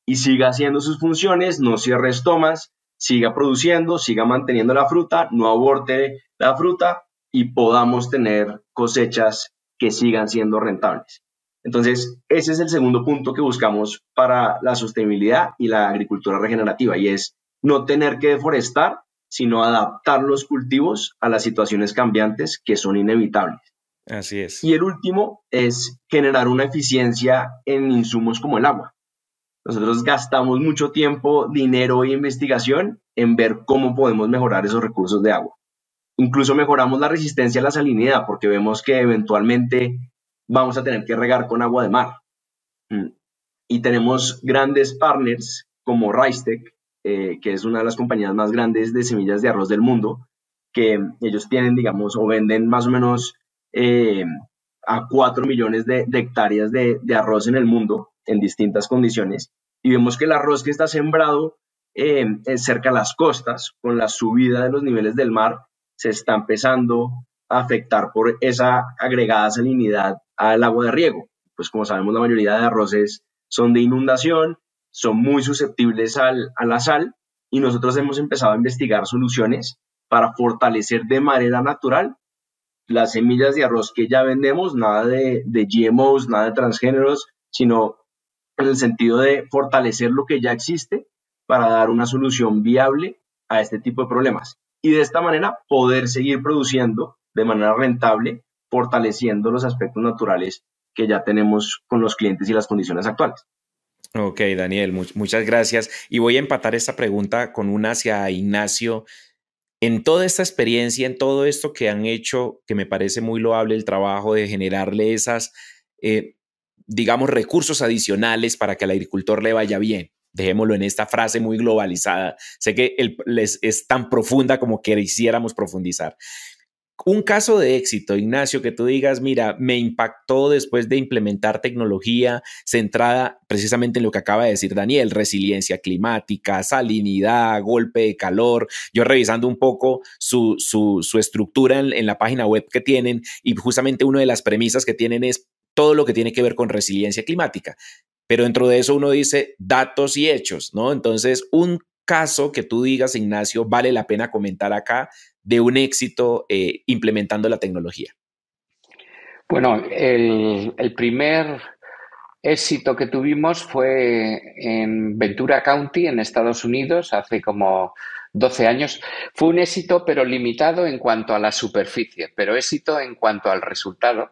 Y siga haciendo sus funciones, no cierre estomas, siga produciendo, siga manteniendo la fruta, no aborte la fruta y podamos tener cosechas que sigan siendo rentables. Entonces, ese es el segundo punto que buscamos para la sostenibilidad y la agricultura regenerativa y es no tener que deforestar, sino adaptar los cultivos a las situaciones cambiantes que son inevitables. Así es. Y el último es generar una eficiencia en insumos como el agua. Nosotros gastamos mucho tiempo, dinero e investigación en ver cómo podemos mejorar esos recursos de agua. Incluso mejoramos la resistencia a la salinidad porque vemos que eventualmente vamos a tener que regar con agua de mar. y tenemos grandes partners como Ricetec, que es una de las compañías más grandes de semillas de arroz del mundo, que ellos tienen, digamos, o venden más o menos a 4 millones de hectáreas de arroz en el mundo en distintas condiciones, y vemos que el arroz que está sembrado cerca a las costas, con la subida de los niveles del mar, se está empezando a afectar por esa agregada salinidad al agua de riego. Pues como sabemos, la mayoría de arroces son de inundación, son muy susceptibles a la sal, y nosotros hemos empezado a investigar soluciones para fortalecer de manera natural las semillas de arroz que ya vendemos, nada de GMOs, nada de transgéneros, sino en el sentido de fortalecer lo que ya existe para dar una solución viable a este tipo de problemas. Y de esta manera poder seguir produciendo de manera rentable, fortaleciendo los aspectos naturales que ya tenemos con los clientes y las condiciones actuales. Ok, Daniel, muchas gracias. Y voy a empatar esta pregunta con una hacia Ignacio. En toda esta experiencia, en todo esto que han hecho, que me parece muy loable el trabajo de generarle esas, digamos, recursos adicionales para que al agricultor le vaya bien. Dejémoslo en esta frase muy globalizada. Sé que es tan profunda como quisiéramos profundizar. Un caso de éxito, Ignacio, que tú digas, mira, me impactó después de implementar tecnología centrada precisamente en lo que acaba de decir Daniel, resiliencia climática, salinidad, golpe de calor. Yo revisando un poco su estructura en la página web que tienen, y justamente una de las premisas que tienen es todo lo que tiene que ver con resiliencia climática. Pero dentro de eso uno dice datos y hechos, ¿no? Entonces, un caso que tú digas, Ignacio, vale la pena comentar acá de un éxito implementando la tecnología. Bueno, el primer éxito que tuvimos fue en Ventura County, en Estados Unidos, hace como 12 años. Fue un éxito, pero limitado en cuanto a la superficie, pero éxito en cuanto al resultado.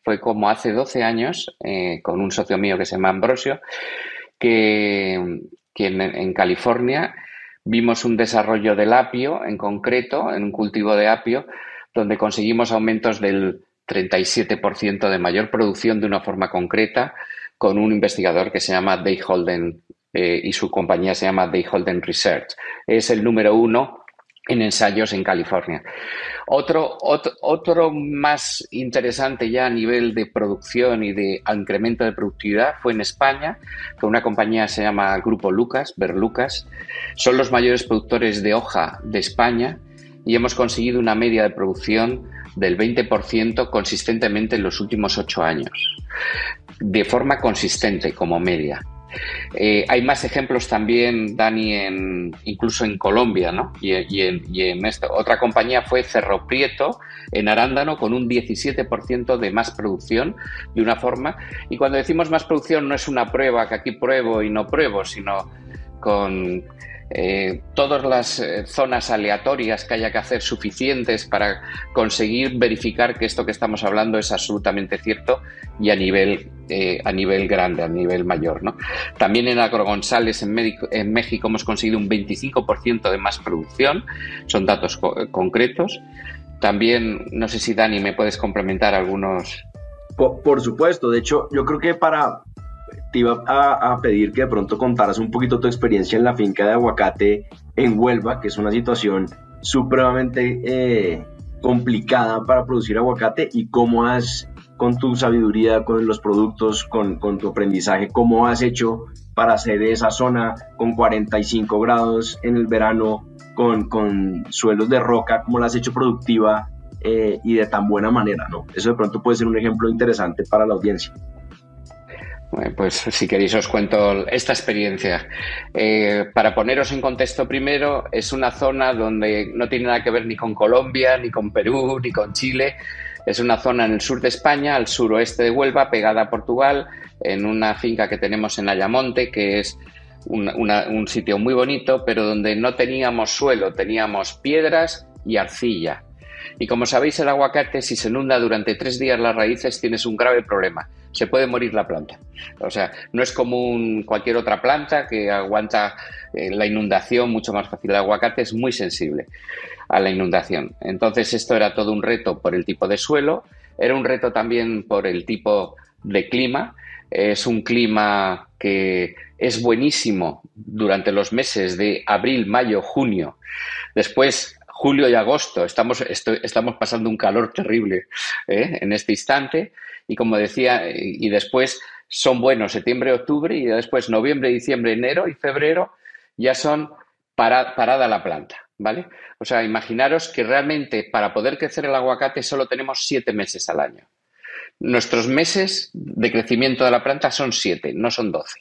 Fue como hace 12 años, con un socio mío que se llama Ambrosio, que en California vimos un desarrollo del apio, en concreto, en un cultivo de apio, donde conseguimos aumentos del 37% de mayor producción de una forma concreta, con un investigador que se llama Dave Holden y su compañía se llama Dave Holden Research. Es el número 1 en ensayos en California. Otro más interesante ya a nivel de producción y de incremento de productividad fue en España, con una compañía que se llama Grupo Lucas, Berlucas. Son los mayores productores de hoja de España y hemos conseguido una media de producción del 20% consistentemente en los últimos 8 años, de forma consistente como media. Hay más ejemplos también, Dani, incluso en Colombia, ¿no? Y en esto. Otra compañía fue Cerro Prieto, en arándano, con un 17% de más producción de una forma. Y cuando decimos más producción no es una prueba que aquí pruebo y no pruebo, sino con todas las zonas aleatorias que haya que hacer suficientes para conseguir verificar que esto que estamos hablando es absolutamente cierto y a nivel grande, a nivel mayor, ¿no? También en Agrogonzález, en México, hemos conseguido un 25% de más producción. Son datos concretos. También, no sé si Dani me puedes complementar algunos. Por supuesto. De hecho, yo creo que te iba a pedir que de pronto contaras un poquito tu experiencia en la finca de aguacate en Huelva, que es una situación supremamente complicada para producir aguacate, y cómo has, con tu sabiduría, con los productos, con tu aprendizaje, cómo has hecho para hacer esa zona con 45 grados en el verano, con suelos de roca, cómo la has hecho productiva y de tan buena manera, ¿no? Eso de pronto puede ser un ejemplo interesante para la audiencia. Pues si queréis os cuento esta experiencia. Para poneros en contexto primero, es una zona donde no tiene nada que ver ni con Colombia, ni con Perú, ni con Chile. Es una zona en el sur de España, al suroeste de Huelva, pegada a Portugal, en una finca que tenemos en Ayamonte, que es un sitio muy bonito, pero donde no teníamos suelo, teníamos piedras y arcilla. Y como sabéis, el aguacate, si se inunda durante 3 días las raíces, tienes un grave problema. Se puede morir la planta. O sea, no es como cualquier otra planta que aguanta la inundación mucho más fácil. El aguacate es muy sensible a la inundación. Entonces, esto era todo un reto por el tipo de suelo. Era un reto también por el tipo de clima. Es un clima que es buenísimo durante los meses de abril, mayo, junio. Después, julio y agosto, estamos pasando un calor terrible en este instante. Y como decía, y después son buenos septiembre, octubre, y después noviembre, diciembre, enero y febrero ya son parada la planta, ¿vale? O sea, imaginaros que realmente para poder crecer el aguacate solo tenemos 7 meses al año. Nuestros meses de crecimiento de la planta son 7, no son 12.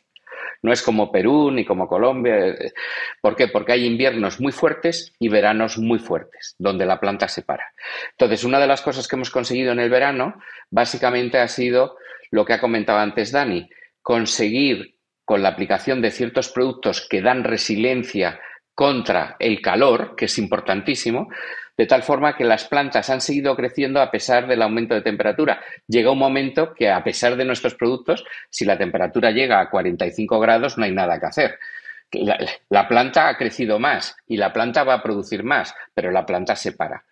No es como Perú ni como Colombia. ¿Por qué? Porque hay inviernos muy fuertes y veranos muy fuertes, donde la planta se para. Entonces, una de las cosas que hemos conseguido en el verano, básicamente ha sido lo que ha comentado antes Dani, conseguir con la aplicación de ciertos productos que dan resiliencia contra el calor, que es importantísimo, de tal forma que las plantas han seguido creciendo a pesar del aumento de temperatura. Llega un momento que, a pesar de nuestros productos, si la temperatura llega a 45 grados, no hay nada que hacer. La planta ha crecido más y la planta va a producir más, pero la planta se para.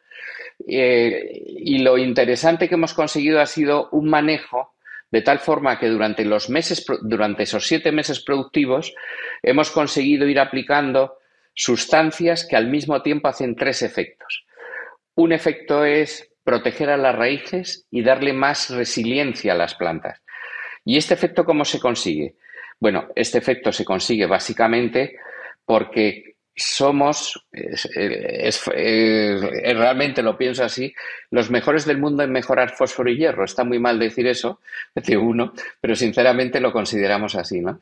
Y lo interesante que hemos conseguido ha sido un manejo de tal forma que durante esos 7 meses productivos hemos conseguido ir aplicando sustancias que al mismo tiempo hacen 3 efectos. Un efecto es proteger a las raíces y darle más resiliencia a las plantas. ¿Y este efecto cómo se consigue? Bueno, este efecto se consigue básicamente porque somos, realmente lo pienso así, los mejores del mundo en mejorar fósforo y hierro. Está muy mal decir eso de uno, pero sinceramente lo consideramos así, ¿no?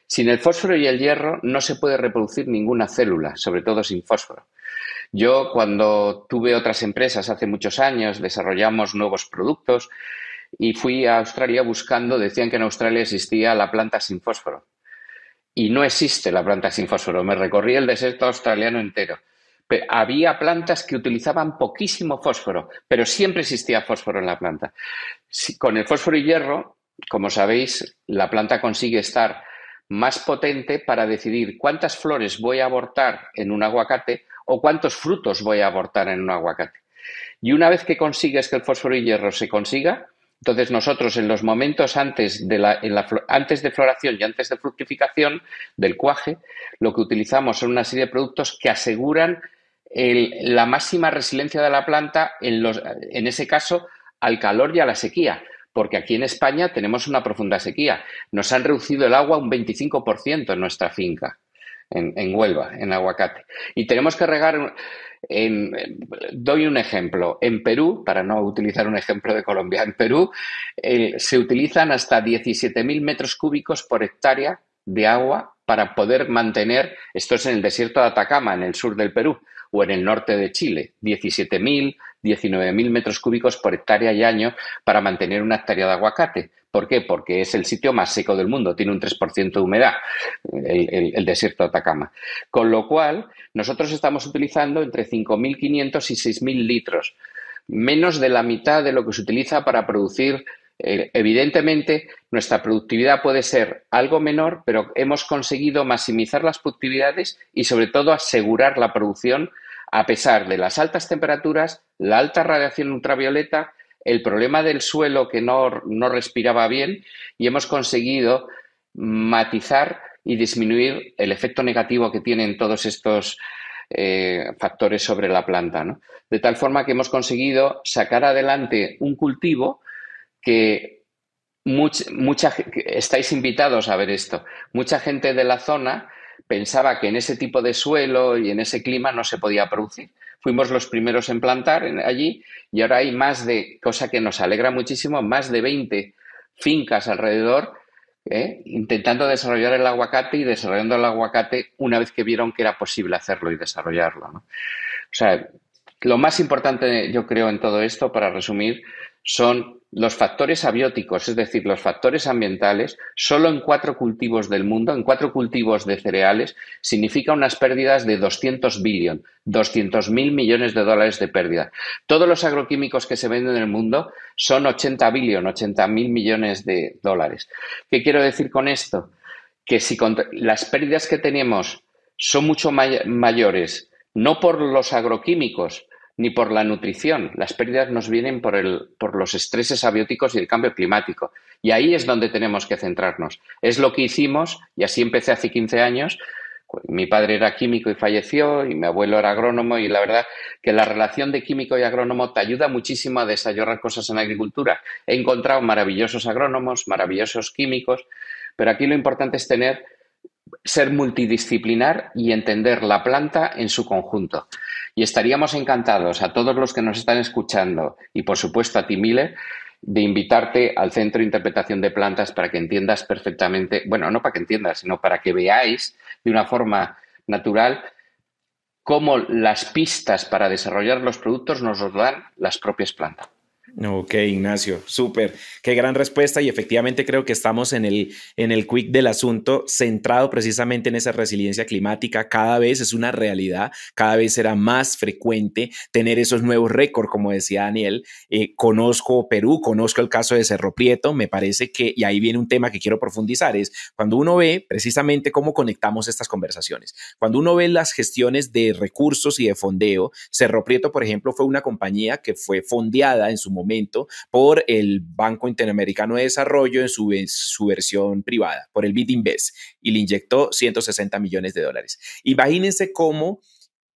Sin el fósforo y el hierro no se puede reproducir ninguna célula, sobre todo sin fósforo. Yo, cuando tuve otras empresas hace muchos años, desarrollamos nuevos productos y fui a Australia buscando, decían que en Australia existía la planta sin fósforo. Y no existe la planta sin fósforo. Me recorrí el desierto australiano entero. Pero había plantas que utilizaban poquísimo fósforo, pero siempre existía fósforo en la planta. Con el fósforo y hierro, como sabéis, la planta consigue estar más potente para decidir cuántas flores voy a abortar en un aguacate o cuántos frutos voy a abortar en un aguacate. Y una vez que consigues que el fósforo y hierro se consiga, entonces nosotros en los momentos antes de floración y antes de fructificación del cuaje, lo que utilizamos son una serie de productos que aseguran la máxima resiliencia de la planta, en ese caso, al calor y a la sequía. Porque aquí en España tenemos una profunda sequía. Nos han reducido el agua un 25% en nuestra finca, en Huelva, en aguacate. Y tenemos que regar, doy un ejemplo. En Perú, para no utilizar un ejemplo de Colombia, en Perú se utilizan hasta 17.000 metros cúbicos por hectárea de agua para poder mantener, esto es en el desierto de Atacama, en el sur del Perú, o en el norte de Chile, 17.000, 19.000 metros cúbicos por hectárea y año para mantener una hectárea de aguacate. ¿Por qué? Porque es el sitio más seco del mundo, tiene un 3% de humedad, el desierto de Atacama. Con lo cual, nosotros estamos utilizando entre 5.500 y 6.000 litros, menos de la mitad de lo que se utiliza para producir. Evidentemente, nuestra productividad puede ser algo menor, pero hemos conseguido maximizar las productividades y, sobre todo, asegurar la producción a pesar de las altas temperaturas, la alta radiación ultravioleta, el problema del suelo que no respiraba bien, y hemos conseguido matizar y disminuir el efecto negativo que tienen todos estos factores sobre la planta, ¿no? De tal forma que hemos conseguido sacar adelante un cultivo que estáis invitados a ver esto. Mucha gente de la zona pensaba que en ese tipo de suelo y en ese clima no se podía producir. Fuimos los primeros en plantar allí y ahora hay cosa que nos alegra muchísimo, más de 20 fincas alrededor intentando desarrollar el aguacate y desarrollando el aguacate una vez que vieron que era posible hacerlo y desarrollarlo, ¿no? O sea, lo más importante, yo creo, en todo esto, para resumir, son los factores abióticos, es decir, los factores ambientales. Solo en 4 cultivos del mundo, en 4 cultivos de cereales, significa unas pérdidas de 200 billion, 200.000 millones de dólares de pérdida. Todos los agroquímicos que se venden en el mundo son 80 billion, 80.000 millones de dólares. ¿Qué quiero decir con esto? Que si las pérdidas que tenemos son mucho mayores, no por los agroquímicos, ni por la nutrición. Las pérdidas nos vienen por los estreses abióticos y el cambio climático. Y ahí es donde tenemos que centrarnos. Es lo que hicimos, y así empecé hace 15 años. Mi padre era químico y falleció, y mi abuelo era agrónomo, y la verdad que la relación de químico y agrónomo te ayuda muchísimo a desarrollar cosas en la agricultura. He encontrado maravillosos agrónomos, maravillosos químicos, pero aquí lo importante es ser multidisciplinar y entender la planta en su conjunto. Y estaríamos encantados a todos los que nos están escuchando, y por supuesto a ti, Miller, de invitarte al Centro de Interpretación de Plantas para que entiendas perfectamente, bueno, no para que entiendas, sino para que veáis de una forma natural cómo las pistas para desarrollar los productos nos los dan las propias plantas. Ok, Ignacio, súper. Qué gran respuesta, y efectivamente creo que estamos en el quick del asunto, centrado precisamente en esa resiliencia climática. Cada vez es una realidad, cada vez será más frecuente tener esos nuevos récords, como decía Daniel. Conozco Perú, conozco el caso de Cerro Prieto, me parece que, y ahí viene un tema que quiero profundizar, es cuando uno ve precisamente cómo conectamos estas conversaciones. Cuando uno ve las gestiones de recursos y de fondeo, Cerro Prieto, por ejemplo, fue una compañía que fue fondeada en su momento por el Banco Interamericano de Desarrollo en su versión privada, por el BidInvest, y le inyectó $160 millones. Imagínense cómo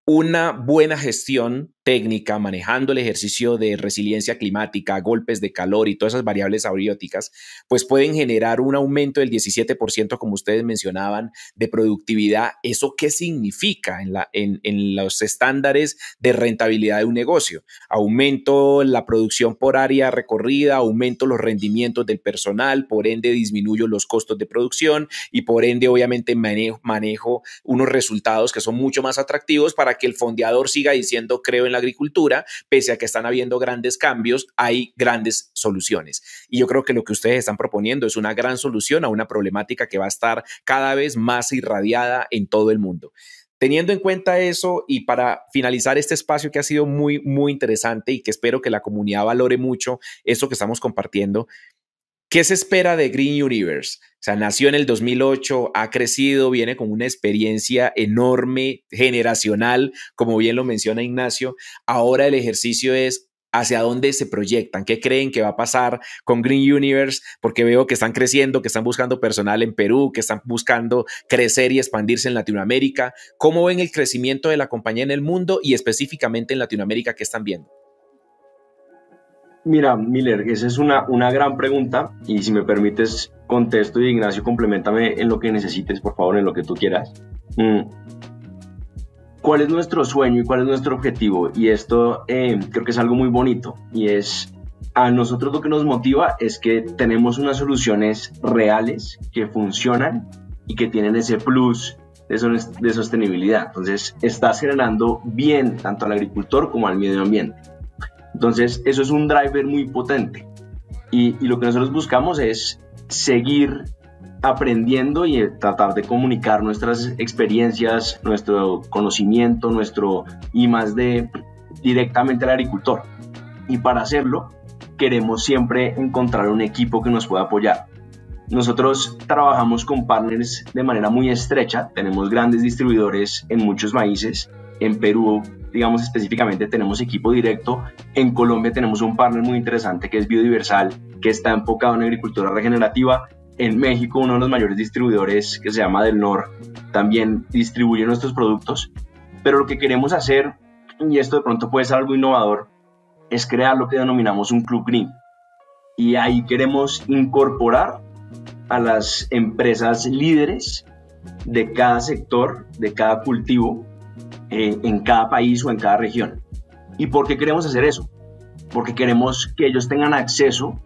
una buena gestión técnica, manejando el ejercicio de resiliencia climática, golpes de calor y todas esas variables abióticas, pues pueden generar un aumento del 17%, como ustedes mencionaban, de productividad. ¿Eso qué significa en los estándares de rentabilidad de un negocio? Aumento la producción por área recorrida, aumento los rendimientos del personal, por ende disminuyo los costos de producción y por ende obviamente manejo unos resultados que son mucho más atractivos para que el fondeador siga diciendo creo en la agricultura, pese a que están habiendo grandes cambios, hay grandes soluciones. Y yo creo que lo que ustedes están proponiendo es una gran solución a una problemática que va a estar cada vez más irradiada en todo el mundo. Teniendo en cuenta eso, y para finalizar este espacio que ha sido muy, muy interesante y que espero que la comunidad valore mucho esto que estamos compartiendo, ¿qué se espera de Green Universe? O sea, nació en el 2008, ha crecido, viene con una experiencia enorme, generacional, como bien lo menciona Ignacio. Ahora el ejercicio es hacia dónde se proyectan, qué creen que va a pasar con Green Universe, porque veo que están creciendo, que están buscando personal en Perú, que están buscando crecer y expandirse en Latinoamérica. ¿Cómo ven el crecimiento de la compañía en el mundo y específicamente en Latinoamérica? ¿Qué están viendo? Mira, Miller, esa es una gran pregunta, y si me permites contesto, y Ignacio, complementame en lo que necesites, por favor, en lo que tú quieras. ¿Cuál es nuestro sueño y cuál es nuestro objetivo? Y esto creo que es algo muy bonito, y es, a nosotros lo que nos motiva es que tenemos unas soluciones reales que funcionan y que tienen ese plus de sostenibilidad. Entonces, estás generando bien tanto al agricultor como al medio ambiente. Entonces, eso es un driver muy potente, y lo que nosotros buscamos es seguir aprendiendo y tratar de comunicar nuestras experiencias, nuestro conocimiento, nuestro I+D directamente al agricultor. Y para hacerlo, queremos siempre encontrar un equipo que nos pueda apoyar. Nosotros trabajamos con partners de manera muy estrecha, tenemos grandes distribuidores en muchos países. En Perú, digamos específicamente, tenemos equipo directo. En Colombia tenemos un partner muy interesante que es Biodiversal, que está enfocado en agricultura regenerativa. En México, uno de los mayores distribuidores, que se llama Del Nor, también distribuye nuestros productos. Pero lo que queremos hacer, y esto de pronto puede ser algo innovador, es crear lo que denominamos un Club Green. Y ahí queremos incorporar a las empresas líderes de cada sector, de cada cultivo, en cada país o en cada región. ¿Y por qué queremos hacer eso? Porque queremos que ellos tengan acceso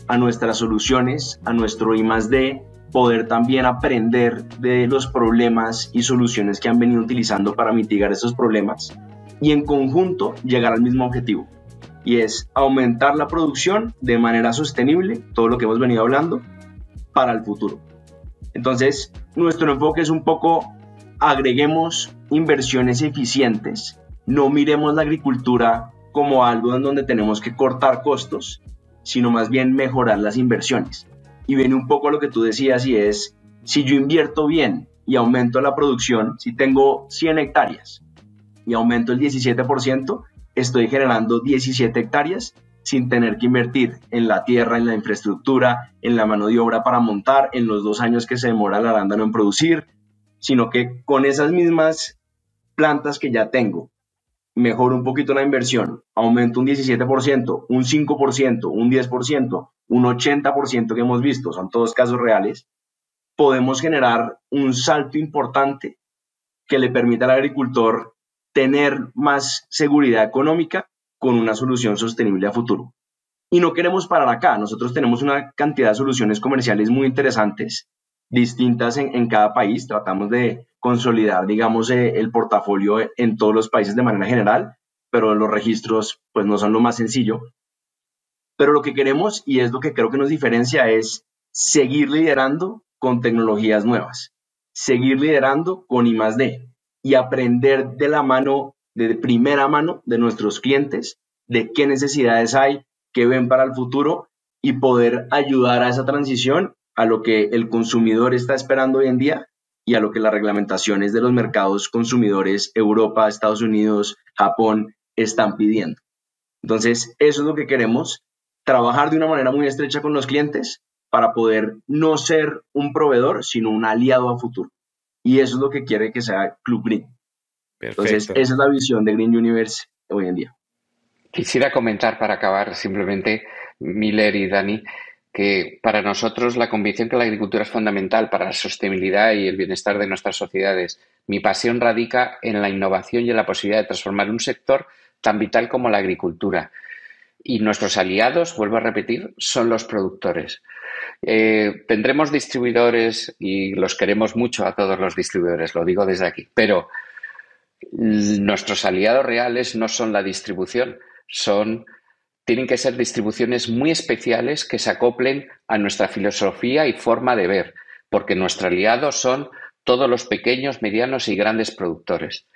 a nuestras soluciones, a nuestro I+D, poder también aprender de los problemas y soluciones que han venido utilizando para mitigar esos problemas, y en conjunto llegar al mismo objetivo, y es aumentar la producción de manera sostenible, todo lo que hemos venido hablando, para el futuro. Entonces, nuestro enfoque es un poco: agreguemos inversiones eficientes, no miremos la agricultura como algo en donde tenemos que cortar costos, sino más bien mejorar las inversiones. Y viene un poco a lo que tú decías, y es, si yo invierto bien y aumento la producción, si tengo 100 hectáreas y aumento el 17%, estoy generando 17 hectáreas sin tener que invertir en la tierra, en la infraestructura, en la mano de obra para montar, en los 2 años que se demora el arándano en producir, sino que con esas mismas plantas que ya tengo, mejoro un poquito la inversión, aumento un 17%, un 5%, un 10%, un 80% que hemos visto, son todos casos reales, podemos generar un salto importante que le permita al agricultor tener más seguridad económica con una solución sostenible a futuro. Y no queremos parar acá, nosotros tenemos una cantidad de soluciones comerciales muy interesantes, distintas en cada país, tratamos de consolidar, digamos, el portafolio en todos los países de manera general, pero los registros pues no son lo más sencillo. Pero lo que queremos, y es lo que creo que nos diferencia, es seguir liderando con tecnologías nuevas, seguir liderando con I+D y aprender de la mano, de primera mano de nuestros clientes, de qué necesidades hay, qué ven para el futuro y poder ayudar a esa transición a lo que el consumidor está esperando hoy en día y a lo que las reglamentaciones de los mercados consumidores, Europa, Estados Unidos, Japón, están pidiendo. Entonces, eso es lo que queremos, trabajar de una manera muy estrecha con los clientes para poder no ser un proveedor, sino un aliado a futuro. Y eso es lo que quiere que sea Club Green. Perfecto. Entonces, esa es la visión de Green Universe hoy en día. Quisiera comentar para acabar simplemente, Miller y Dani, que para nosotros la convicción que la agricultura es fundamental para la sostenibilidad y el bienestar de nuestras sociedades. Mi pasión radica en la innovación y en la posibilidad de transformar un sector tan vital como la agricultura. Y nuestros aliados, vuelvo a repetir, son los productores. Tendremos distribuidores y los queremos mucho a todos los distribuidores, lo digo desde aquí, pero nuestros aliados reales no son la distribución, tienen que ser distribuciones muy especiales que se acoplen a nuestra filosofía y forma de ver, porque nuestros aliados son todos los pequeños, medianos y grandes productores,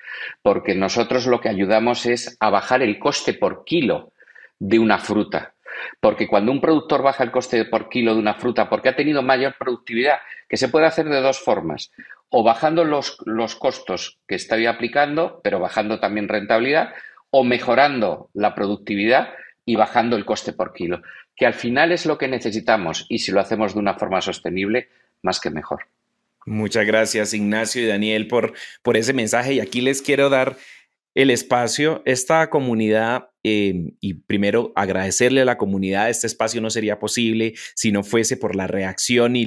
porque nosotros lo que ayudamos es a bajar el coste por kilo de una fruta, porque cuando un productor baja el coste por kilo de una fruta porque ha tenido mayor productividad, que se puede hacer de dos formas, o bajando los costos que estoy aplicando, pero bajando también rentabilidad, o mejorando la productividad y bajando el coste por kilo, que al final es lo que necesitamos y si lo hacemos de una forma sostenible, más que mejor. Muchas gracias, Ignacio y Daniel, por ese mensaje. Y aquí les quiero dar el espacio, esta comunidad, y primero agradecerle a la comunidad. Este espacio no sería posible si no fuese por la reacción y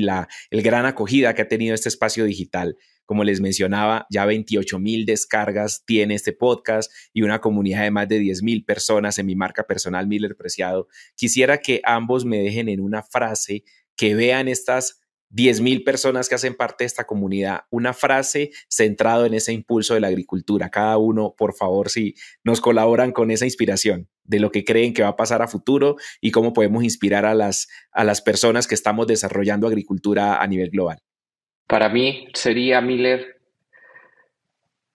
el gran acogida que ha tenido este espacio digital. Como les mencionaba, ya 28,000 descargas tiene este podcast y una comunidad de más de 10,000 personas en mi marca personal, Miller Preciado. Quisiera que ambos me dejen en una frase, que vean estas 10,000 personas que hacen parte de esta comunidad, una frase centrada en ese impulso de la agricultura. Cada uno, por favor, si nos colaboran con esa inspiración de lo que creen que va a pasar a futuro y cómo podemos inspirar a las personas que estamos desarrollando agricultura a nivel global. Para mí sería, Miller,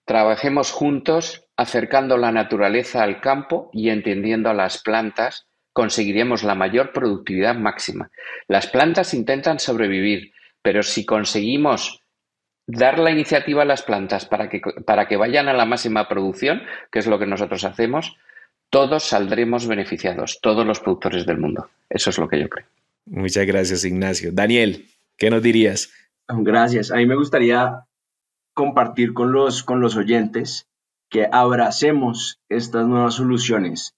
trabajemos juntos acercando la naturaleza al campo y entendiendo a las plantas, conseguiremos la mayor productividad máxima. Las plantas intentan sobrevivir, pero si conseguimos dar la iniciativa a las plantas para que vayan a la máxima producción, que es lo que nosotros hacemos, todos saldremos beneficiados, todos los productores del mundo. Eso es lo que yo creo. Muchas gracias, Ignacio. Daniel, ¿qué nos dirías? Gracias. A mí me gustaría compartir con los oyentes que abracemos estas nuevas soluciones,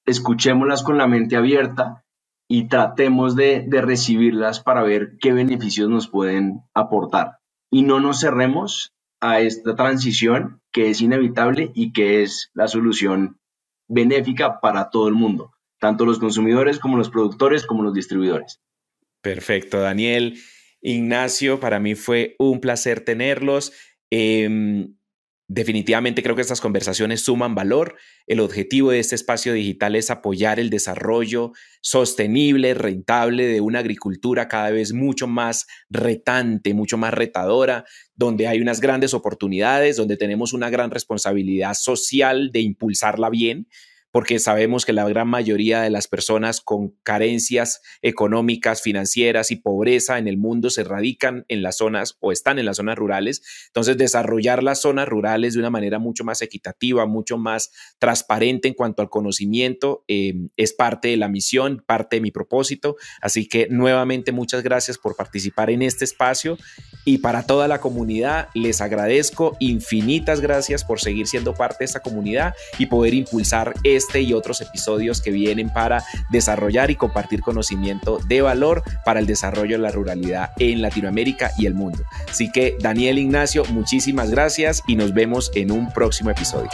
escuchémoslas con la mente abierta y tratemos de recibirlas para ver qué beneficios nos pueden aportar. Y no nos cerremos a esta transición que es inevitable y que es la solución benéfica para todo el mundo, tanto los consumidores como los productores como los distribuidores. Perfecto, Daniel. Ignacio, para mí fue un placer tenerlos. Definitivamente creo que estas conversaciones suman valor. El objetivo de este espacio digital es apoyar el desarrollo sostenible, rentable de una agricultura cada vez mucho más retante, mucho más retadora, donde hay unas grandes oportunidades, donde tenemos una gran responsabilidad social de impulsarla bien, porque sabemos que la gran mayoría de las personas con carencias económicas, financieras y pobreza en el mundo se radican en las zonas o están en las zonas rurales. Entonces, desarrollar las zonas rurales de una manera mucho más equitativa, mucho más transparente en cuanto al conocimiento, es parte de la misión, parte de mi propósito. Así que nuevamente muchas gracias por participar en este espacio, y para toda la comunidad les agradezco infinitas gracias por seguir siendo parte de esta comunidad y poder impulsar este y otros episodios que vienen para desarrollar y compartir conocimiento de valor para el desarrollo de la ruralidad en Latinoamérica y el mundo. Así que Daniel, Ignacio, muchísimas gracias y nos vemos en un próximo episodio.